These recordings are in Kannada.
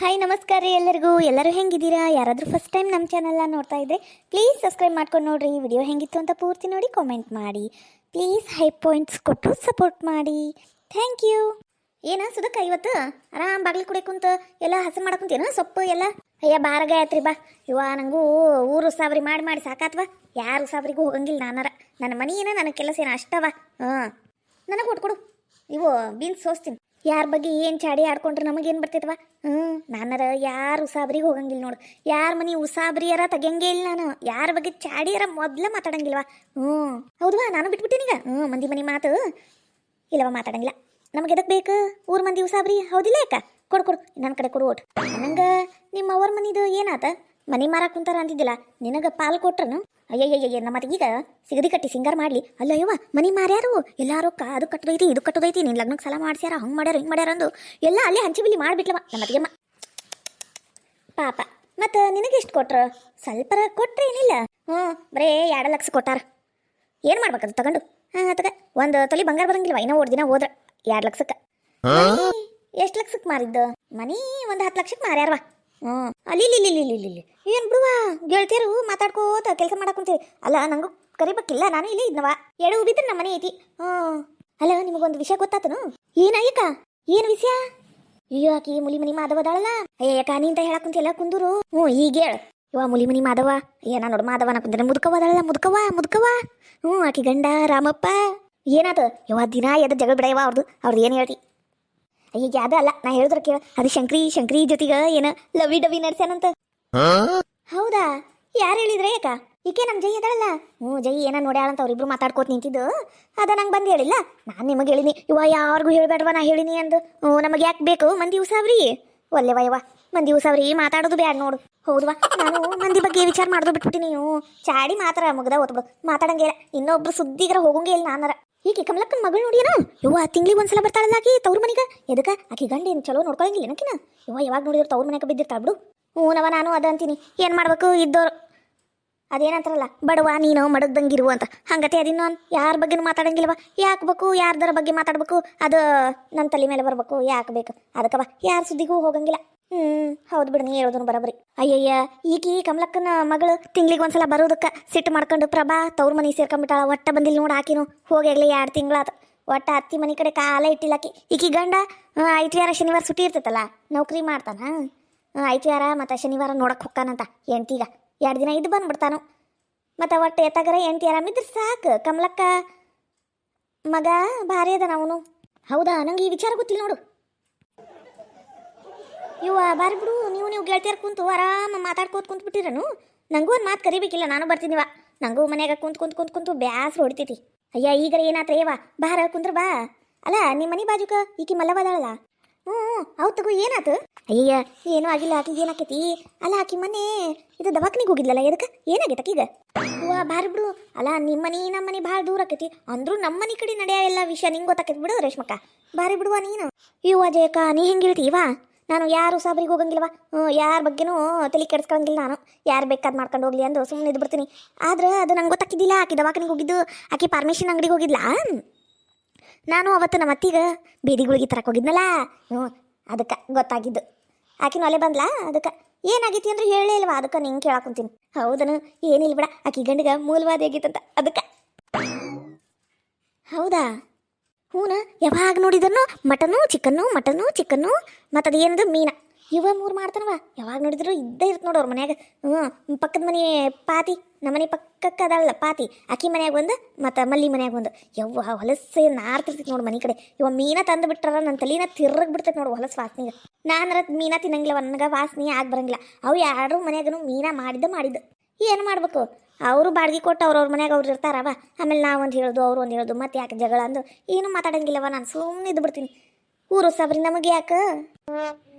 ಹಾಯ್ ನಮಸ್ಕಾರ ರೀ ಎಲ್ಲರಿಗೂ. ಎಲ್ಲರೂ ಹೆಂಗಿದ್ದೀರಾ? ಯಾರಾದರೂ ಫಸ್ಟ್ ಟೈಮ್ ನಮ್ಮ ಚಾನಲ್ನ ನೋಡ್ತಾ ಇದ್ದರೆ ಪ್ಲೀಸ್ ಸಬ್ಸ್ಕ್ರೈಬ್ ಮಾಡ್ಕೊಂಡು ನೋಡಿರಿ. ವಿಡಿಯೋ ಹೆಂಗಿತ್ತು ಅಂತ ಪೂರ್ತಿ ನೋಡಿ ಕಾಮೆಂಟ್ ಮಾಡಿ. ಪ್ಲೀಸ್ ಹೈ ಪಾಯಿಂಟ್ಸ್ ಕೊಟ್ಟು ಸಪೋರ್ಟ್ ಮಾಡಿ. Thank you. ಏನ ಸುದಕ್ಕ ಇವತ್ತು ಆರಾಮ್ ಬಾಗಿಲು ಕುಡಿ ಕುಂತ ಎಲ್ಲ ಹಸರು ಮಾಡಕ್ಕಂತೇನು ಸೊಪ್ಪು ಎಲ್ಲ? ಅಯ್ಯ ಬಾರಗ ಆಯ್ತ್ರಿ ಬಾ. ಇವ ನಂಗೂ ಊರು ಉಸಾಬರಿ ಮಾಡಿ ಮಾಡಿ ಸಾಕಾತ್ವ. ಯಾರು ಉಸಾಬರಿಗೂ ಹೋಗಂಗಿಲ್ಲ ನಾನಾರ. ನನ್ನ ಮನಿ ಏನ ನನ್ನ ಕೆಲಸ ಏನ ಅಷ್ಟವ. ನನಗೆ ಕೊಟ್ಕೊಡು. ಇವು ಬೀನ್ಸ್ ಸೋಸ್ತೀನಿ. ಯಾರ ಬಗ್ಗೆ ಏನು ಚಾಡಿ ಆಡ್ಕೊಂಡ್ರೆ ನಮಗೇನು ಬರ್ತೈತವ? ನಾನಾರ ಯಾರು ಉಸಾಬ್ರಿಗೆ ಹೋಗಂಗಿಲ್ಲ ನೋಡು. ಯಾರ ಮನೆ ಉಸಾಬ್ರಿಯಾರ ತೆಗಿಯಂಗೇ ಇಲ್ಲ ನಾನು. ಯಾರ ಬಗ್ಗೆ ಚಾಡಿಯಾರ ಮೊದಲ ಮಾತಾಡಂಗಿಲ್ವ? ಹೌದವಾ, ನಾನು ಬಿಟ್ಬಿಟ್ಟೇನೀಗ. ಮಂದಿ ಮನೆ ಮಾತು ಇಲ್ಲವ, ಮಾತಾಡಂಗಿಲ್ಲ. ನಮಗೆ ಎದಕ್ಕೆ ಬೇಕು ಊರ್ ಮಂದಿ ಉಸಾಬ್ರಿ? ಹೌದಿಲ್ಲ ಯಾಕ? ಕೊಡು ಕೊಡು, ನನ್ನ ಕಡೆ ಕೊಡು ಓಟ್. ನಂಗೆ ನಿಮ್ಮ ಅವ್ರ ಮನಿದು ಏನಾತ? ಮನೆ ಮಾರಾಕ್ ಕುಂತಾರ ಅಂತಿದ್ದಿಲ್ಲ, ನಿನಗೆ ಪಾಲು ಕೊಟ್ರನು? ಅಯ್ಯಯ್ಯಯ್ಯ, ನಮ್ಮ ಈಗ ಸಿಗದಿ ಕಟ್ಟಿ ಸಿಂಗಾರ ಮಾಡ್ಲಿ. ಅಲ್ಲ ಯವ್ವ, ಮನಿ ಮಾರ್ಯಾರು ಎಲ್ಲಾರು ಅದು ಕಟ್ಟದೈತಿ ಇದು ಕಟ್ಟದೈತಿ, ನಿನ್ನ ಲಗ್ನಕ್ಕೆ ಸಲ ಮಾಡ್ಸ್ಯಾರ, ಹಂಗೆ ಮಾಡ್ಯಾರ ಹಿಂಗೆ ಮಾಡ್ಯಾರ ಅಂದು ಎಲ್ಲ ಅಲ್ಲೇ ಹಂಚಿ ಬಿಲ್ಲಿ ಮಾಡಿಬಿಟ್ಲವ ನಮ್ಮ ಅತ್ತಿಗೆಮ್ಮ ಪಾಪ. ಮತ್ತು ನಿನಗೆ ಎಷ್ಟು ಕೊಟ್ರು? ಸ್ವಲ್ಪರ ಕೊಟ್ರೆ ಏನಿಲ್ಲ. ಬರೇ 2 ಲಕ್ಷ ಕೊಟ್ಟಾರ. ಏನು ಮಾಡ್ಬೇಕದು ತಗೊಂಡು? ತಗ ಒಂದು ತೊಲಿ ಬಂಗಾರ ಬರಂಗಿಲ್ವ ಇನ್ನೂ ಓಡ್ದಿನ ಹೋದ್ರ 2 ಲಕ್ಷಕ್ಕೆ. ಎಷ್ಟು ಲಕ್ಷಕ್ಕೆ ಮಾರಿದ್ದು ಮನಿ? ಒಂದು 10 ಲಕ್ಷಕ್ಕೆ ಮಾರ್ಯಾರವ. ಅಲ್ಲಿ ಏನು ಬಿಡುವ, ಗೆಳತಿಯರು ಮಾತಾಡ್ಕೋತ ಕೆಲಸ ಮಾಡಕ್ಕಂತೀವಿ. ಅಲ್ಲ ನಂಗೂ ಕರಿಬೇಕಿಲ್ಲ, ನಾನು ಇಲ್ಲೇ ಇದ್ನವ. ಎಡು ಬಿದ್ರೆ ನಮ್ಮ ಮನೆ ಐತಿ. ಅಲ್ಲ ನಿಮಗೊಂದು ವಿಷಯ ಗೊತ್ತಾತನು? ಏನಯ್ಯಕ್ಕ? ಏನು ವಿಷಯ? ಅಯ್ಯೋ ಆಕಿ ಮುಲಿ ಮನಿ ಮಾಧವದಾಳಲ್ಲ. ಅಯ್ಯಕ್ಕ ನೀ ಅಂತ ಹೇಳಕ್ಕಂತಿಲ್ಲ ಕುಂದೂರು. ಈಗ ಹೇಳು. ಇವ ಮುಲಿ ಮನಿ ಮಾಧವ. ನಾ ನೋಡು ಮಾಧವ ಕುಂದ್ರೆ ಮುದುಕವಾದಾಳಲ್ಲ, ಮುದುಕವ. ಆಕಿ ಗಂಡ ರಾಮಪ್ಪ. ಏನಾತ ಇವ ದಿನ ಎದ ಜಗಳ ಬಿಡಯವ ಅವ್ರದ್ದು ಏನು ಹೇಳ್ತಿ? ಈಗ ಅದ ಅಲ್ಲ, ನಾ ಹೇಳಿದ್ರ ಕೇಳ. ಅದು ಶಂಕ್ರಿ ಜೊತೆಗ ಏನ ಲವಿ ಡವಿ ನಡ್ಸ್ಯಾನಂತ. ಹೌದಾ? ಯಾರು ಹೇಳಿದ್ರೆ ಯಾಕ? ಈಕೆ ನಮ್ಮ ಜೈ ಅದಳಲ್ಲ. ಜೈ ಏನ ನೋಡ್ಯಾಳಂತ ಅವ್ರಿಬ್ರು ಮಾತಾಡ್ಕೋತ ನಿಂತಿದ್ದು. ಅದ ನಂಗೆ ಬಂದು ಹೇಳಿಲ್ಲ. ನಾನು ನಿಮಗೆ ಹೇಳಿನಿ ಇವ ಯಾರಿಗೂ ಹೇಳ್ಬೇಡ್ವ, ನಾ ಹೇಳಿನಿ ಅಂದು. ನಮಗೆ ಯಾಕೆ ಬೇಕು ಮಂದಿ ಉಸಾವ್ರಿ? ಒಲ್ಲೆವ ಯವ್ವ, ಮಂದಿ ಉಸಾವ್ರಿ ಮಾತಾಡೋದು ಬ್ಯಾಡ ನೋಡು. ಹೌದವಾ, ನಾನು ಮಂದಿ ಬಗ್ಗೆ ವಿಚಾರ ಮಾಡೋದು ಬಿಟ್ಬಿಟ್ಟಿನಿ. ಚಾಡಿ ಮಾತ್ರ ಮುಗ್ದ ಓದ್ಬಿಡು, ಮಾತಾಡಂಗೇ ಇಲ್ಲ. ಇನ್ನೊಬ್ರು ಸುದ್ದಿಗರ ಹೋಗಂಗೇ ಇಲ್ಲ ನಾನಾರ. ಈಕೆ ಕಮಲಕ್ಕನ ಮಗಳು ನೋಡಿಯೇನು? ಯವ್ವ ತಿಂಗ್ಳಿಗೆ ಒಂದ್ಸಲ ಬರ್ತಾಳಲ್ಲ ಆಕಿ ತವ್ರ ಮನೆಗೆ. ಎದಕ್ಕ? ಆಕಿ ಗಂಡ ಏನು ಚಲೋ ನೋಡ್ಕೊಳಂಗಿಲ್ಲ ಏನಕಿನ? ಯಾವಾಗ ನೋಡಿದ್ರು ತವ್ರ ಮನೆಗೆ ಬಿದ್ದಿರ್ತಾಳ ಬಿಡು. ನಾನು ಅದ ಅಂತೀನಿ. ಏನು ಮಾಡ್ಬೇಕು ಇದ್ದವ್ರು ಅದೇನಂತಾರಲ್ಲ, ಬಡವ ನೀನು ಮಡಗ್ದಂಗಿರು ಅಂತ. ಹಂಗತೆ ಅದಿನ್ನು ಯಾರ ಬಗ್ಗೆನೂ ಮಾತಾಡಂಗಿಲ್ವ? ಯಾಕೆ ಬೇಕು? ಯಾರ್ದರ ಬಗ್ಗೆ ಮಾತಾಡ್ಬೇಕು? ಅದು ನನ್ನ ತಲೆ ಮೇಲೆ ಬರ್ಬೇಕು. ಯಾಕೆ ಬೇಕು? ಅದಕ್ಕವ ಯಾರ ಸುದ್ದಿಗೂ ಹೋಗಂಗಿಲ್ಲ. ಹೌದು ಬಿಡು, ನೀ ಹೇಳೋದನ್ನು ಬರೋಬ್ರಿ. ಅಯ್ಯಯ್ಯ, ಈಕಿ ಕಮಲಕ್ಕನ ಮಗಳು ತಿಂಗ್ಳಿಗೆ ಒಂದ್ಸಲ ಬರೋದಕ್ಕೆ ಸಿಟ್ಟು ಮಾಡ್ಕೊಂಡು ಪ್ರಭಾ ತವ್ರ ಮನೆ ಸೇರ್ಕೊಂಡ್ಬಿಟ್ಟಾಳ. ಒಟ್ಟ ಬಂದಿಲ್ಲ ನೋಡಿ ಆಕಿನು. ಹೋಗ್ಲಿ 2 ತಿಂಗಳಾತ. ಒಟ್ಟ ಅತ್ತಿ ಮನೆ ಕಡೆ ಕಾಲ ಇಟ್ಟಿಲ್ಲ ಈಕಿ ಗಂಡ. ಐತಿವಾರ ಶನಿವಾರ ಸುಟ್ಟಿ ಇರ್ತೈತಲ್ಲ, ನೌಕರಿ ಮಾಡ್ತಾನ. ಐತಿವಾರ ಮತ್ತು ಶನಿವಾರ ನೋಡಕ್ಕೆ ಹೊಕ್ಕಾನಂತ ಎಂಟಿಗ. 2 ದಿನ ಇದ್ದು ಬಂದ್ಬಿಡ್ತಾನು. ಮತ್ತು ಒಟ್ಟು ಎತ್ತಾಗರ 8 ಆರಾಮಿದ್ರೆ ಸಾಕು. ಕಮಲಕ್ಕ ಮಗ ಭಾರಿ ಅದ ಅವನು. ಹೌದಾ? ನಂಗೆ ಈ ವಿಚಾರ ಗೊತ್ತಿಲ್ಲ ನೋಡು. ಇವ ಬಾರಿ ಬಿಡು. ನೀವು ಗೆಳತಿಯರ್ ಕುಂತು ಆರಾಮ ಮಾತಾಡ್ಕೋತ ಕುಂತ್ಬಿಟ್ಟಿರನು. ನನಗೂ ಒಂದು ಮಾತು ಕರಿಬೇಕಿಲ್ಲ, ನಾನು ಬರ್ತೀನಿವ. ನನಗೂ ಮನ್ಯಾಗ ಕುಂತು ಬ್ಯಾಸ್ರು ಹೊಡಿತೈತಿ. ಅಯ್ಯ ಈಗರ ಏನಾತ್ರ ಏವ ಬಾರ ಕುಂದ್ರ ಬಾ. ಅಲ್ಲ ನಿಮ್ಮ ಮನೆ ಬಾಜುಕ ಈಕಿ ಮಲ್ಲವದಾಳಲ್ಲ. ಹೌದು ತಗೋ, ಏನಾತು? ಅಯ್ಯ ಏನೂ ಆಗಿಲ್ಲ. ಆಕಿಗೆ ಏನಾಕೈತಿ? ಅಲ್ಲ ಆಕಿ ಮೊನ್ನೆ ಇದು ದವಾಖಾನಿಗೆ ಹೋಗಿದ್ಲಲ್ಲ, ಎದಕ್ಕೆ? ಏನಾಗೈತೆ ಆಕಿಗ? ಹೂವ ಬಾರಿ ಬಿಡು. ಅಲ್ಲ ನಿಮ್ಮ ಮನೆ ನಮ್ಮ ಮನೆ ಭಾಳ ದೂರ ಆಕೈತಿ ಅಂದ್ರೂ ನಮ್ಮ ಮನೆ ಕಡೆ ನಡೆಯ ಎಲ್ಲ ವಿಷಯ ನಿಂಗೆ ಗೊತ್ತಾಕೈತಿ ಬಿಡು ರೇಷ್ಮಕ್ಕ. ಬಾರಿ ಬಿಡುವ ನೀನು. ಇವ ಜಯಕ ನೀ ಹೆಂಗೆ ಹೇಳ್ತೀವ? ನಾನು ಯಾರು ಸಾಬ್ರಿಗೆ ಹೋಗಂಗಿಲ್ವ. ಯಾರ ಬಗ್ಗೆನೂ ತಲೆ ಕೆಡಿಸ್ಕೊಳಂಗಿಲ್ಲ ನಾನು. ಯಾರು ಬೇಕಾದ್ ಮಾಡ್ಕೊಂಡು ಹೋಗ್ಲಿ ಅಂದು ಸುಮ್ಮನೆ ಇದ್ದು ಬಿಡ್ತೀನಿ. ಆದ್ರೆ ಅದು ನಂಗೆ ಗೊತ್ತಾಕಿದ್ದಿಲ್ಲ. ಆಕಿ ದವಾಖಾನಿಗೆ ಹೋಗಿದ್ದು, ಆಕಿ ಪರ್ಮಿಷನ್ ಅಂಗಡಿಗೆ ಹೋಗಿದ್ಲ. ನಾನು ಅವತ್ತು ನಮ್ಮ ಅತ್ತಿಗೆ ಬೀದಿಗಳಿಗೆ ತರಕ್ಕೆ ಹೋಗಿದ್ನಲ್ಲ, ಅದಕ್ಕೆ ಗೊತ್ತಾಗಿದ್ದು. ಆಕಿನೂ ಅಲ್ಲೇ ಬಂದ್ಲಾ. ಅದಕ್ಕೆ ಏನಾಗೈತಿ ಅಂದ್ರೆ ಹೇಳೇ ಇಲ್ವಾ? ಅದಕ್ಕೆ ನಿಂಗೆ ಕೇಳಾಕೊಂತೀನಿ. ಹೌದನು? ಏನಿಲ್ಲ ಬಿಡ, ಆಕಿ ಗಂಡಿಗೆ ಮೂಲವಾದಿ ಆಗಿತ್ತಂತ ಅದಕ್ಕೆ. ಹೌದಾ? ಹೂನ ಯಾವಾಗ ನೋಡಿದನು ಮಟನು ಚಿಕನ್ನು ಮತ್ತು ಅದು ಏನದು ಮೀನ. ಇವ 3 ಮಾಡ್ತಾನವ. ಯಾವಾಗ ನೋಡಿದ್ರು ಇದ್ದೇ ಇರುತ್ತೆ ನೋಡು ಅವ್ರ ಮನ್ಯಾಗ. ಪಕ್ಕದ ಮನೆ ಪಾತಿ, ನಮ್ಮನೆ ಪಕ್ಕಕ್ಕೆ ಅದಲ್ಲ ಪಾತಿ. ಅಕ್ಕಿ ಮನ್ಯಾಗ ಒಂದು ಮತ್ತು ಮಲ್ಲಿ ಮನ್ಯಾಗ ಒಂದು. ಯವ್ವ ಹೊಲಸು ನಾರ್ತಿರ್ತೈತಿ ನೋಡು ಮನೆ ಕಡೆ. ಇವ ಮೀನ ತಂದು ಬಿಟ್ಟಾರ ನನ್ನ ತಲೆನ ತಿರ್ರಗೆ ಬಿಡ್ತೈತೆ ನೋಡು ಹೊಲಸು ವಾಸನೆಗೆ. ನಾನರ ಮೀನ ತಿನ್ನಂಗಿಲ್ಲ, ನನಗೆ ವಾಸನೆ ಆಗಿ ಬರಂಗಿಲ್ಲ. ಅವು 2 ಮನ್ಯಾಗನು ಮೀನ ಮಾಡಿದ್ದು. ಏನು ಮಾಡ್ಬೇಕು? ಅವರು ಬಾಡಿಗೆ ಕೊಟ್ಟು ಅವ್ರವ್ರ ಮನ್ಯಾಗ ಅವ್ರು ಇರ್ತಾರವ. ಆಮೇಲೆ ನಾವೊಂದು ಹೇಳೋದು ಅವ್ರು ಒಂದು ಹೇಳೋದು, ಮತ್ತೆ ಯಾಕೆ ಜಗಳ ಅಂದು ಏನು ಮಾತಾಡಂಗಿಲ್ಲವ. ನಾನು ಸುಮ್ಮನೆ ಇದ್ದು ಬಿಡ್ತೀನಿ. ಊರು ಸಾಬ್ರಿ ನಮಗೆ ಯಾಕೆ?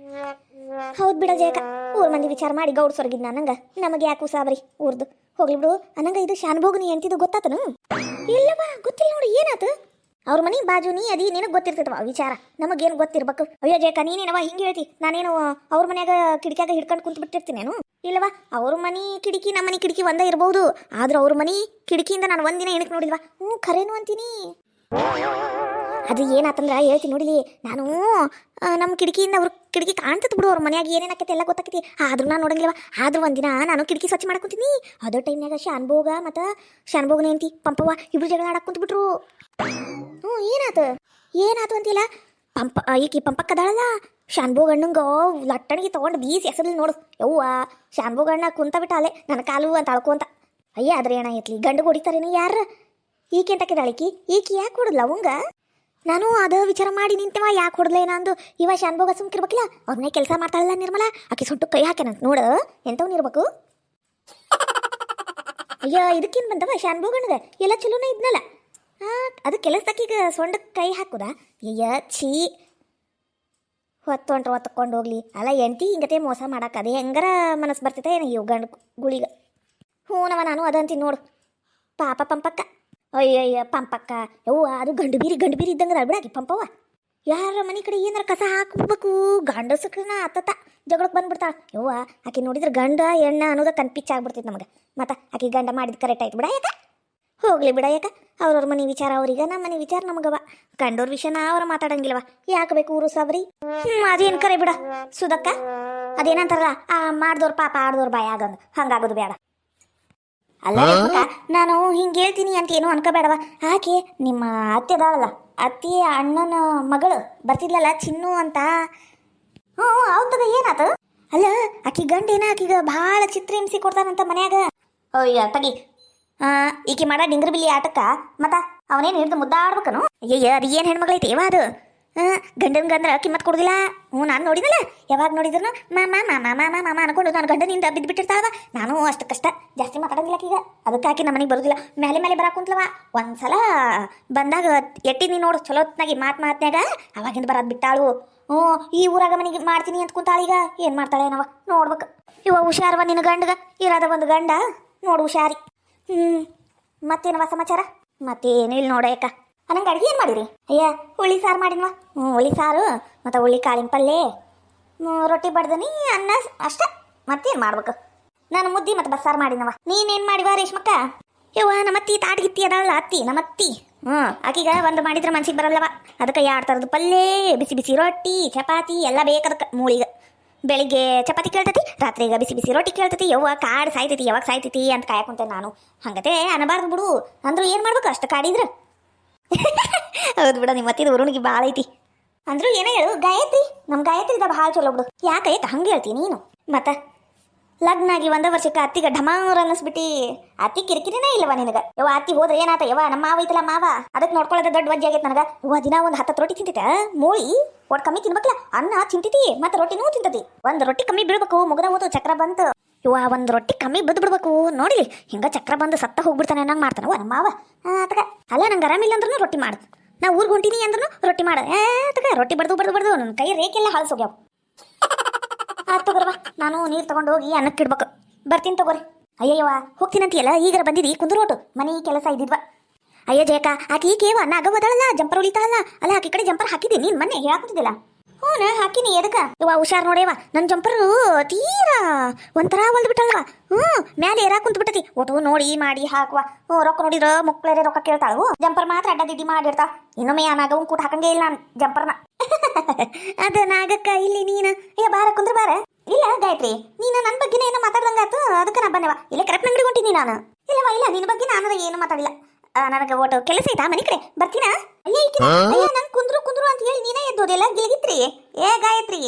ಹೌದು ಬಿಡ ಜಯಕ, ಊರ್ ಮಂದಿ ವಿಚಾರ ಮಾಡಿ ಗೌಡ್ಸೊರ್ಗಿದ್ನ ನಂಗೆ. ನಮಗೆ ಯಾಕೆ ಸಾಬ್ರಿ ಊರ್ದು? ಹೋಗ್ಲಿ ಬಿಡು. ಅನ್ನಂಗ ಇದು ಶಾನ್ಭೋಗನಿ ಅಂತಿದ್ದು ಗೊತ್ತಾತನು? ಇಲ್ಲವಾ, ಗೊತ್ತಿಲ್ಲ ನೋಡಿ. ಏನಾತು? ಅವ್ರ ಮನೆ ಬಾಜು ನೀ ಅದಿ, ನಿನಗೆ ಗೊತ್ತಿರ್ತೈತವ ವಿಚಾರ. ನಮಗೇನು ಗೊತ್ತಿರ್ಬೇಕು? ಅಯ್ಯೋ ಜಯಕ ನೀನೇನವ ಹಿಂಗೆ ಹೇಳ್ತಿ? ನಾನೇನು ಅವ್ರ ಮನ್ಯಾಗ ಕಿಟಕಿಯಾಗ ಹಿಡ್ಕೊಂಡು ಕುಂತು ಬಿಟ್ಟಿರ್ತೀನೇನು? ಇಲ್ಲವಾ, ಅವ್ರ ಮನೆ ಕಿಟಕಿ ನಮ್ಮ ಮನೆ ಕಿಟಕಿ ಒಂದೇ ಇರ್ಬೋದು. ಆದ್ರೆ ಅವ್ರ ಮನೆ ಕಿಟಕಿಯಿಂದ ನಾನು ಒಂದಿನ ಏನಕ್ಕೆ ನೋಡಿಲ್ವಾ? ಖರೇನು ಅಂತೀನಿ. ಅದು ಏನಾತಂದ್ರೆ ಹೇಳ್ತೀನಿ ನೋಡಿಲಿ ನಾನು ನಮ್ಮ ಕಿಟಕಿಯಿಂದ ಅವ್ರ ಕಿಟಕಿ ಕಾಣ್ತದೆ ಬಿಡು ಅವ್ರ ಮನ್ಯಾಗ ಏನೇನಾಕೈತಿ ಎಲ್ಲ ಗೊತ್ತಾಕೈತಿ ಆದ್ರೂ ನಾನು ನೋಡಂಗಿಲ್ಲವ ಆದ್ರೂ ಒಂದಿನ ನಾನು ಕಿಟಕಿ ಸ್ವಚ್ಛ ಮಾಡ್ಕೊತೀನಿ ಅದೇ ಟೈಮ್ನಾಗ ಶಾನ್ಭೋಗ ಮತ್ತು ಶಾನ್ಭೋಗನ ಏನಂತಿ ಪಂಪವ್ವ ಇಬ್ರು ಜಗಳ ಆಡಕ್ಕೆ ಕುಂತ್ಬಿಟ್ರು. ಏನಾತು ಅಂತಿಲ್ಲ ಈಕಿ ಪಂಪಕ್ಕದಾಳಲ್ಲ ಶಾನ್ಭೋಗಣ್ಣಂಗ ಲಟ್ಟಣಿಗೆ ತೊಗೊಂಡು ಬೀಸಿ ಹೆಸರಲ್ಲಿ ನೋಡು ಯವ್ವ ಶಾನ್ಭೋಗಣ್ಣ ಕುಂತ ಬಿಟ್ಟ ಅಲ್ಲೇ ನನ್ನ ಕಾಲು ಅಂತ ಅಳ್ಕೊ ಅಂತ. ಅಯ್ಯ ಆದ್ರೆ ಏನಾಯ್ತಲಿ ಗಂಡು ಹೊಡಿತಾರೇನು ಯಾರ ಈಕೆ ಅಂತ ಕೇಳಾಳಿಕಿ ಈಕಿ ಯಾಕೆ ಹೊಡಲ್ಲ ಅವಂಗ ನಾನು ಅದ ವಿಚಾರ ಮಾಡಿ ನಿಂತವ ಯಾಕೆ ಹೊಡ್ಲೇನ ಅಂದು ಇವ ಶಾನ್ಭೋಗ ಸುಮ್ಕಿರ್ಬೇಕಿಲ್ಲ ಅವ್ರನ್ನೇ ಕೆಲಸ ಮಾಡ್ತಾಳಲ್ಲ ನಿರ್ಮಲ ಆಕಿ ಸೊಂಟು ಕೈ ಹಾಕ್ಯಾನಂತ ನೋಡು ಎಂಥವ್ನಿರ್ಬೇಕು. ಅಯ್ಯ ಇದಕ್ಕೇನು ಬಂದವ ಶಾನ್ಭೋಗಣ್ಣಗ ಎಲ್ಲ ಚಲೋನೇ ಇದ್ನಲ್ಲ ಅದು ಕೆಲಸದಾಕೀಗ ಸೊಂಡಕ್ಕೆ ಕೈ ಹಾಕುದಾ ಅಯ್ಯ ಛೀ ಹೊತ್ಕೊಂಡು ಹೋಗ್ಲಿ ಅಲ್ಲ ಎಂಟಿ ಹಿಂಗತೆ ಮೋಸ ಮಾಡಕ್ಕೆ ಅದೇ ಹೆಂಗಾರ ಮನಸ್ಸು ಬರ್ತೈತೆ ಏನು ಇವು ಗಂಡು ಗುಳಿಗ ಹೂನವ ನಾನು ಅದಂತೀನಿ ನೋಡು ಪಾಪ ಪಂಪಕ್ಕ ಅಯ್ಯಯ್ಯ ಪಂಪಕ್ಕ ಯವ್ವ ಅದು ಗಂಡು ಬೀರಿ ಇದ್ದಂಗೆ ಬಿಡಾಕಿ ಪಂಪವ್ವ ಯಾರ ಮನೆ ಕಡೆ ಏನಾರ ಕಸ ಹಾಕ್ಬೇಕು ಗಂಡಸಕ್ಕನ ಅತ್ತ ಜಗಳಕ್ಕೆ ಬಂದ್ಬಿಡ್ತಾಳ ಯವ್ವ ಆಕೆ ನೋಡಿದ್ರೆ ಗಂಡ ಎಣ್ಣ ಅನ್ನೋದ ಕನ್ಪಿಚ್ ಆಗ್ಬಿಡ್ತೈತೆ ನಮಗೆ ಮತ್ತು ಆಕೆ ಗಂಡ ಮಾಡಿದ ಕರೆಕ್ಟ್ ಆಯ್ತು ಬಿಡ ಯಾಕ ಹೋಗ್ಲಿ ಬಿಡ ಯಾಕ ಅವ್ರವ್ರ ಮನೆ ವಿಚಾರ ಅವ್ರಿಗೆ ನಮ್ಮ ಮನೆ ವಿಚಾರ ನಮಗವ ಗಂಡೋರ್ ವಿಷಯನ ಅವ್ರ ಮಾತಾಡಂಗಿಲ್ಲವ ಯಾಕೆ ಬೇಕು ಊರು ಸಾಬ್ರಿ ಅದೇನು ಕರೆ ಬಿಡ ಸುದಕ್ಕ ಅದೇನಂತಾರಲ್ಲ ಮಾಡ್ದವ್ರ ಪಾಪ ಆಡ್ದವ್ರ ಬಾಯ ಆಗಂದು ಹಂಗಾಗೋದು ಬೇಡ ಅಲ್ಲ ನಾನು ಹಿಂಗೆ ಹೇಳ್ತೀನಿ ಅಂತ ಏನು ಅನ್ಕೋಬೇಡವ ಆಕೆ ನಿಮ್ಮ ಅತ್ತೆದಾಳಲ್ಲ ಅತ್ತಿ ಅಣ್ಣನ ಮಗಳು ಬರ್ತಿದ್ಲಲ್ಲ ಚಿನ್ನು ಅಂತ ಹೌದದ ಏನಾತು ಅಲ್ಲ ಆಕಿ ಗಂಡೇನ ಆಕಿಗ ಭಾಳ ಚಿತ್ರ ಹಿಂಸೆ ಕೊಡ್ತಾನಂತ ಮನ್ಯಾಗ ಅಯ್ಯ ತಗಿ ಈಕಿ ಮಾಡ ಡಿಂಗ್ರ ಬಿಲ್ಲಿ ಆಟಕ್ಕ ಮತ್ತ ಅವನೇನು ಹಿಡ್ದು ಮುದ್ದಾಡ್ಬೇಕನು ಅಯ್ಯಯ್ಯ ಅದು ಏನು ಹೆಣ್ಮಗಳೈತಿ ಯಾವ ಅದು ಗಂಡನ್ಗಂದ್ರೆ ಕಿಮ್ಮತ್ ಕೊಡುದಿಲ್ಲ ನಾನು ನೋಡಿದಲ್ಲ ಯಾವಾಗ ನೋಡಿದ್ರು ಮಾಮ ಅನ್ಕೊಂಡು ನಾನು ಗಂಡನಿಂದ ಬಿದ್ದುಬಿಟ್ಟಿರ್ತಾಳವ ನಾನು ಅಷ್ಟು ಕಷ್ಟ ಜಾಸ್ತಿ ಮಾತಾಡೋದಿಲ್ಲ ಈಗ ಅದಕ್ಕೆ ಹಾಕಿ ನಮ್ಮ ಮನೆಗೆ ಬರೋದಿಲ್ಲ ಮೇಲೆ ಬರಾಕುಂತ್ಲವ ಒಂದ್ಸಲ ಬಂದಾಗ ಎಟ್ಟಿನಿ ನೋಡು ಚಲೋತ್ನಾಗಿ ಮಾತ್ನ್ಯಾಗ ಅವಾಗಿಂದ ಬರೋದು ಬಿಟ್ಟಾಳು ಈ ಊರಾಗ ಮನೆಗೆ ಮಾಡ್ತೀನಿ ಅಂತ ಕುಂತಾಳೀಗ ಏನು ಮಾಡ್ತಾಳೆ ಏನವ ನೋಡ್ಬೇಕು ಇವ ಹುಷಾರವ ನಿನ್ನ ಗಂಡಗ ಇರೋದ ಒಂದು ಗಂಡ ನೋಡು ಹುಷಾರಿ ಮತ್ತೇನವ ಸಮಾಚಾರ ಮತ್ತೇನು ಇಲ್ಲಿ ನೋಡಯ್ಯಕ್ಕ ನಂಗೆ ಅಡುಗೆ ಏನು ಮಾಡಿರಿ ಅಯ್ಯ ಹುಳಿ ಸಾರು ಮಾಡಿನ್ವ ಹುಳಿ ಸಾರು ಮತ್ತು ಹುಳಿ ಕಾಳಿನ ಪಲ್ಯ ರೊಟ್ಟಿ ಬಡ್ದನಿ ಅನ್ನ ಅಷ್ಟೇ ಮತ್ತೇನು ಮಾಡ್ಬೇಕು ನಾನು ಮುದ್ದೆ ಮತ್ತು ಬಸ್ಸಾರು ಮಾಡಿನವ ನೀನೇನು ಮಾಡಿವ ರೇಷ್ಮಕ್ಕ ಯವ್ವ ನಮ್ಮತ್ತಿ ತಾಟ್ಗಿತ್ತಿ ಅದಲ್ಲ ಅತ್ತಿ ನಮ್ಮತ್ತಿ ಆಕೀಗ ಒಂದು ಮಾಡಿದ್ರೆ ಮನ್ಸಿಗೆ ಬರಲ್ಲವ ಅದಕ್ಕೆ ಎರಡು ಥರದ್ದು ಪಲ್ಯ ಬಿಸಿ ರೊಟ್ಟಿ ಚಪಾತಿ ಎಲ್ಲ ಬೇಕದಕ್ಕೆ ಮೂಳಿಗೆ ಬೆಳಿಗ್ಗೆ ಚಪಾತಿ ಕೇಳ್ತೈತಿ ರಾತ್ರಿಗೆ ಬಿಸಿ ರೊಟ್ಟಿ ಕೇಳ್ತೈತಿ ಯವ್ವ ಕಾಡು ಸಾಯ್ತೈತಿ ಯಾವಾಗ ಸಾಯ್ತೈತಿ ಅಂತ ಕಾಯಕುಂತೆ ನಾನು ಹಂಗತೆ ಅನ್ನಬಾರ್ದು ಬಿಡು ಅಂದ್ರೂ ಏನು ಮಾಡ್ಬೇಕು ಅಷ್ಟು ಕಾಡಿದ್ರೆ ಹೌದು ಬಿಡ ನಿಮ್ಮ ಅತ್ತಿದ ಉರುಣಿಗೆ ಭಾಳ ಐತಿ ಅಂದ್ರೂ ಏನೇ ಹೇಳು ಗಾಯತ್ರಿ ನಮ್ಮ ಗಾಯತ್ರಿ ಇದ್ದ ಭಾಳ ಚಲೋ ಬಿಡು ಯಾಕೆ ಹಂಗೆ ಹೇಳ್ತೀನಿ ನೀನು ಮತ್ತೆ ಲಗ್ನ ಆಗಿ 1 ವರ್ಷಕ್ಕೆ ಅತ್ತಿಗೆ ಢಮಾರ್ ಅನ್ನಿಸ್ಬಿಟ್ಟು ಅತ್ತಿ ಕಿರಿಕಿರಿನೇ ಇಲ್ಲವ ನಿನಗೆ ಯವ್ವ ಅತ್ತಿ ಹೋದ್ರೆ ಏನಾತ ಯವ್ವ ನಮ್ಮ ಮಾವ ಐತಲ್ಲ ಮಾವ ಅದಕ್ಕೆ ನೋಡ್ಕೊಳ್ಳೋದ ದೊಡ್ಡ ವಜ್ಜೆ ಆಗೈತೆ ನನಗೆ ಯವ್ವ ದಿನ ಒಂದು 10 ರೊಟ್ಟಿ ತಿಂತೈತ ಮೂಳಿ ಒಟ್ಟು ಕಮ್ಮಿ ತಿನ್ಬೇಕಲ್ಲ ಅನ್ನ ತಿಂತೈತಿ ಮತ್ತು ರೊಟ್ಟಿನೂ ತಿಂತತಿ ಒಂದು ರೊಟ್ಟಿ ಕಮ್ಮಿ ಬೀಳ್ಬೇಕು ಮುಗದ ಹೋತು ಚಕ್ರ ಬಂತು ಯವ್ವ ಒಂದು ರೊಟ್ಟಿ ಕಮ್ಮಿ ಬಿಡ್ಬೇಕು ನೋಡಿ ಹಿಂಗೆ ಚಕ್ರ ಬಂದು ಸತ್ತ ಹೋಗ್ಬಿಡ್ತಾನೆ ಅನ್ನಂಗೆ ಮಾಡ್ತಾನವ ನಮ್ಮ ಮಾವ ತಗ ಅಲ್ಲ ನಂಗೆ ಆರಾಮಿಲ್ಲ ಅಂದ್ರೂ ರೊಟ್ಟಿ ಮಾಡು ನಾ ಊರಿಗೆ ಹೊಂಟೀನಿ ಅಂದ್ರೂ ರೊಟ್ಟಿ ಮಾಡು ತಗ ರೊಟ್ಟಿ ಬಡ್ದು ನನ್ನ ಕೈ ರೇಖೆಲ್ಲ ಹಾಳ್ಸೋಗ್ಯಾವ ತಗೋರವ ನಾನು ನೀರು ತಗೊಂಡು ಹೋಗಿ ಅನ್ನಕ್ಕೆ ಇಡ್ಬೇಕು ಬರ್ತೀನಿ ತಗೋರಿ ಅಯ್ಯವ್ವ ಹೋಗ್ತೀನಂತೀಯಲ್ಲ ಈಗರ ಬಂದಿದ್ದಿ ಕುಂದ್ರೋಟು ಮನೆ ಕೆಲಸ ಇದ್ದಿದ್ವ ಅಯ್ಯ ಜಯಕ ಆಕೆ ಈಗೇವ ನಾಗ ಓದಾಳಲ್ಲ ಜಂಪರ್ ಉಳಿತಾಳಲ್ಲ ಅಲ್ಲ ಆಕೆ ಕಡೆ ಜಂಪರ್ ಹಾಕಿದ್ದೆ ನೀನು ಮೊನ್ನೆ ಹೇಳಾಕುತ್ತಿದ್ದಿಲ್ಲ ಹ್ಞೂ ಹಾಕಿನಿ ಎದಕ್ಕ ಇವ ಹುಷಾರು ನೋಡೇವ ನನ್ನ ಜಂಪರು ತೀರಾ ಒಂಥರ ಹೊಲ್ದು ಬಿಟ್ಟಲ್ವ ಮ್ಯಾಲೆ ಏರಾ ಕುಂತ್ಬಿಟ್ಟತಿ ಒಟ್ಟು ನೋಡಿ ಮಾಡಿ ಹಾಕುವ ರೊಕ್ಕ ನೋಡಿದ್ರ ಮುಕ್ಳರೆ ರೊಕ್ಕ ಕೇಳ್ತಾಳು ಜಂಪರ್ ಮಾತ್ರ ಅಡ್ಡ ದಿಡ್ಡಿ ಮಾಡಿರ್ತಾಳ ಇನ್ನೊಮ್ಮೆ ಆ ನಾಗವು ಕೂಟ ಹಾಕಂಗೇ ಇಲ್ಲ ನಾನು ಜಂಪರ್ನ ಅದ ನಾಗಕ್ಕ ಇಲ್ಲಿ ನೀನು ಅಯ್ಯ ಬಾರ ಕುಂದ್ರ ಬಾರ ಇಲ್ಲ ಗಾಯತ್ರಿ ನೀನು ನನ್ನ ಬಗ್ಗೆನೇ ಏನೋ ಮಾತಾಡ್ದಂಗಾತು ಅದಕ್ಕೆ ನಾ ಬಂದೆವ ಇಲ್ಲ ಕರೆಕ್ಟ್ ಅಂಗಡಿ ಹೊಂಟಿನಿ ನಾನು ಇಲ್ಲವ ಇಲ್ಲ ನಿನ್ನ ಬಗ್ಗೆ ನಾನು ಏನು ಮಾತಾಡಿಲ್ಲ ನನಗೆ ಒಟ್ಟು ಕೆಲಸ ಐತಾ ಮನೆ ಕಡೆ ಬರ್ತೀನಾ ಅಯ್ಯ ನಂಗೆ ಕುಂದ್ರು ಅಂತ ಹೇಳಿ ನೀನೇ ಎದ್ದೋದಿಲ್ಲ ಗಿಲ್ಗಿತ್ರಿ ಏ ಗಾಯತ್ರಿ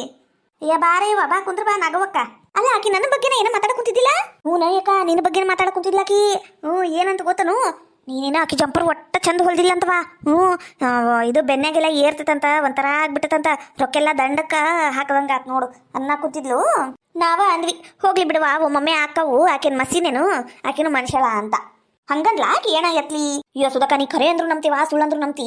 ಏ ಬಾರೇವ ಬಾ ಕುಂದ್ರ ಬಾ ನಾಗವಕ್ಕ ಅಲ್ಲ ಆಕಿ ನನ್ನ ಬಗ್ಗೆನೇ ಏನೋ ಮಾತಾಡ ಕುಂತಿದ್ದಿಲ್ಲ ನಯ್ಯಕ್ಕ ನಿನ್ನ ಬಗ್ಗೆ ಮಾತಾಡ ಕುಂತಿದ್ಲ ಆಕಿ ಏನಂತ ಗೊತ್ತನು ನೀನೇನೋ ಆಕಿ ಜಂಪರ್ ಒಟ್ಟ ಚಂದ ಹೊಲ್ದಿಲ್ಲ ಅಂತವಾ ಇದು ಬೆನ್ನೆಗೆಲ್ಲ ಏರ್ತದಂತ ಒಂಥರ ಆಗ್ಬಿಟ್ಟದಂತ ರೊಕ್ಕೆಲ್ಲ ದಂಡಕ್ಕ ಹಾಕದಂಗ ಆತ್ ನೋಡು ಅನ್ನ ಕುಂತಿದ್ಲು ನಾವ ಅಂದ್ವಿ ಹೋಗ್ಲಿ ಬಿಡುವ ಒಮ್ಮೊಮ್ಮೆ ಹಾಕವು ಆಕೆನ್ ಮಸಿನೇನು ಆಕೆನು ಮನುಷ್ಯಳ ಅಂತ ಹಂಗಂದ್ಲ ಆಕಿ ಏನ ಎತ್ಲಿ ಅಯ್ಯೋ ಸುಧಕ್ಕ ನೀ ಖರೆ ಅಂದ್ರು ನಂಬ್ತೀವ ಸುಳ್ಳಂದ್ರು ನಂಬ್ತಿ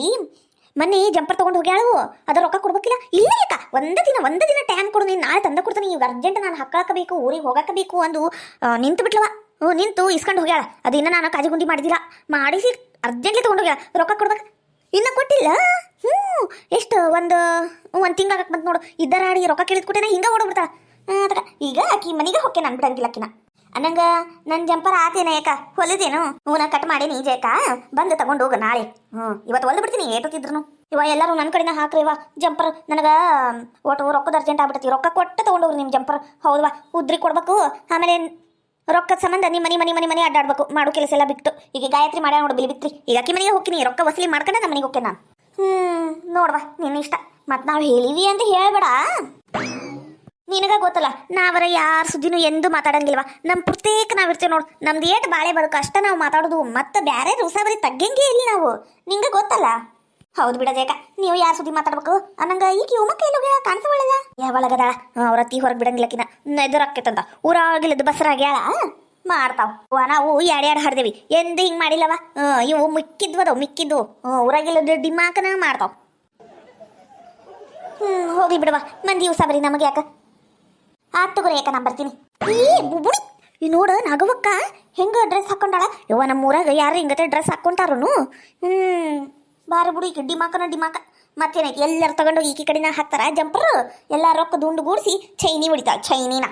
ಮೊನ್ನೆ ಜಂಪರ್ ತಗೊಂಡು ಹೋಗ್ಯಾಳು ಅದ ರೊಕ್ಕ ಕೊಡ್ಬೇಕಿಲ್ಲ ಇಲ್ಲ ಯಾಕ ಒಂದೇ ದಿನ ಟೈಮ್ ಕೊಡು ನೀನು ನಾಳೆ ತಂದ ಕೊಡ್ತಾನೆ ಈಗ ಅರ್ಜೆಂಟ್ ನಾನು ಹಾಕಾಕಬೇಕು ಊರಿಗೆ ಹೋಗಾಕಬೇಕು ಅಂದು ನಿಂತು ಬಿಟ್ಲವ ನಿಂತು ಇಸ್ಕೊಂಡು ಹೋಗ್ಯಾಳ ಅದು ಇನ್ನು ನಾನು ಕಾಜಿಗುಂಡಿ ಮಾಡಿದಿಲ್ಲ ಮಾಡಿಸಿ ಅರ್ಜೆಂಟ್ಲಿ ತಗೊಂಡು ಹೋಗ್ಯಾಳ ರೊಕ್ಕ ಕೊಡ್ಬೇಕು ಇನ್ನು ಕೊಟ್ಟಿಲ್ಲ ಎಷ್ಟು ಒಂದು ತಿಂಗಳಾಗಕ್ಕೆ ಬಂತು ನೋಡು ಇದ್ದರಾಡಿ ರೊಕ್ಕ ಕೇಳಿದ್ ಕೊಟ್ಟೇನ ಹಿಂಗೆ ಓಡೋಗ್ಬಿಡ್ತಾಳ ಅದಕ್ಕೆ ಈಗ ಆಕಿ ಮನೆಗೆ ಹೊಕ್ಕೆ ನಾನು ಬಿಡಂಗಿಲ್ಲ ಆಕಿನ ಅನ್ನಂಗ ನನ್ನ ಜಂಪರ್ ಆತೇನ ಯಾಕ ಹೊಲಿದೇನು ನಾ ಕಟ್ ಮಾಡೇನಿ ಜಯಕ ಬಂದು ತಗೊಂಡು ಹೋಗ ನಾಳೆ ಇವತ್ತು ಹೊಲ್ದು ಬಿಡ್ತೀನಿ ಏಟೋತಿದ್ರು ಇವ ಎಲ್ಲರೂ ನನ್ನ ಕಡೆನ ಹಾಕ್ರಿ ಇವ ಜಂಪರ್ ನನಗೆ ಒಟ್ಟು ರೊಕ್ಕದ ಅರ್ಜೆಂಟ್ ಆಗ್ಬಿಟ್ಟತಿ ರೊಕ್ಕ ಕೊಟ್ಟು ತೊಗೊಂಡೋಗ್ರಿ ನಿಮ್ಮ ಜಂಪರ್ ಹೌದವಾ ಉದ್ರಿ ಕೊಡ್ಬೇಕು ಆಮೇಲೆ ರೊಕ್ಕದ ಸಂಬಂಧ ನಿಮ್ಮ ಮನೆ ಅಡ್ಡಾಡ್ಬೇಕು ಮಾಡೋ ಕೆಲಸ ಎಲ್ಲ ಬಿಟ್ಟು ಈಗ ಗಾಯತ್ರಿ ಮಾಡ್ಯಾಳ ನೋಡು ಬಿಲ್ ಬಿತ್ರಿ ಈಗ ಅಕ್ಕಿ ಮನೆಗೆ ಹೋಗ್ತೀನಿ ರೊಕ್ಕ ವಸೂಲಿ ಮಾಡ್ಕೊಂಡೆ ನಮ್ಮ ಮನೆಗೆ ಹೋಗ್ತೇನೆ ನಾನು ನೋಡ್ವಾ ನಿನ್ನ ಇಷ್ಟ ಮತ್ತು ನಾವು ಹೇಳಿವಿ ಅಂತ ಹೇಳ್ಬೇಡ ನಿನಗ ಗೊತ್ತಲ್ಲ ನಾವರ ಯಾರ ಸುದ್ದಿನೂ ಎಂದು ಮಾತಾಡಂಗಿಲ್ವಾ ನಮ್ಮ ಪ್ರತ್ಯೇಕ ನಾವು ಇರ್ತೇವೆ ನೋಡು ನಮ್ದು ಏಟ್ ಬಾಳೆ ಬದುಕು ಅಷ್ಟ ನಾವು ಮಾತಾಡೋದು ಮತ್ತೆ ಬೇರೆ ರೂಸಾಬರಿ ತಗ್ಗಂಗೆ ಇಲ್ಲ ನಾವು ನಿಂಗೆ ಗೊತ್ತಲ್ಲ ಹೌದು ಬಿಡ ಜೇಕ ನೀವು ಯಾರು ಸುದ್ದಿ ಮಾತಾಡ್ಬೇಕು ಅನ್ನಂಗ ಈಗ ಉಮಕ್ಕ ಎಲ್ಲೋಗ್ಯಾಳ ಕಾಣಿಸಬಳದ ಯಾವಳಗದಾಳ ಅವ್ರ ಅತ್ತಿ ಹೊರಗೆ ಬಿಡಂಗಿಲ್ಲಕಿನ ಎದುರಾಕೈತಂತ ಊರಾಗಿಲ್ಲದ ಬಸರಾಗ್ಯಾಳ ಮಾಡ್ತಾವ ನಾವು ಯಾಡ್ಯಾಡ್ ಹಡ್ದೇವಿ ಎಂದು ಹಿಂಗೆ ಮಾಡಿಲ್ಲವ ಇವು ಮಿಕ್ಕಿದ್ವು ಊರಾಗಿಲ್ಲದ ಡಿಮಾಕನ ಮಾಡ್ತಾವ ಹೋಗ್ಲಿ ಬಿಡವಾ ಮಂದಿ ಉಸಾಬರಿ ನಮಗೆ ಯಾಕ ಆತ್ ತಗೋರಿ ಯಾಕ ನಾ ಬರ್ತೀನಿ ಬುಬುಡಿ ಈ ನೋಡ ನಾಗವಕ್ಕ ಹೆಂಗ ಡ್ರೆಸ್ ಹಾಕೊಂಡಾಳ ಯವ್ವ ನಮ್ಮ ಊರಾಗ ಯಾರು ಹಿಂಗತೆ ಡ್ರೆಸ್ ಹಾಕೊಂತಾರನು ಬಾರಿ ಬಿಡು ಈಗ ಡಿಮಾಕ ಮತ್ತೇನೈತಿ ಎಲ್ಲರೂ ತಗೊಂಡೋಗಿ ಈಕಿ ಕಡೆನ ಹಾಕ್ತಾರ ಜಂಪರ್ ಎಲ್ಲ ರೊಕ್ಕ ದುಂಡು ಗೂಡಿಸಿ ಚೈನಿ ಹೊಡಿತಾಳ ಚೈನಿನ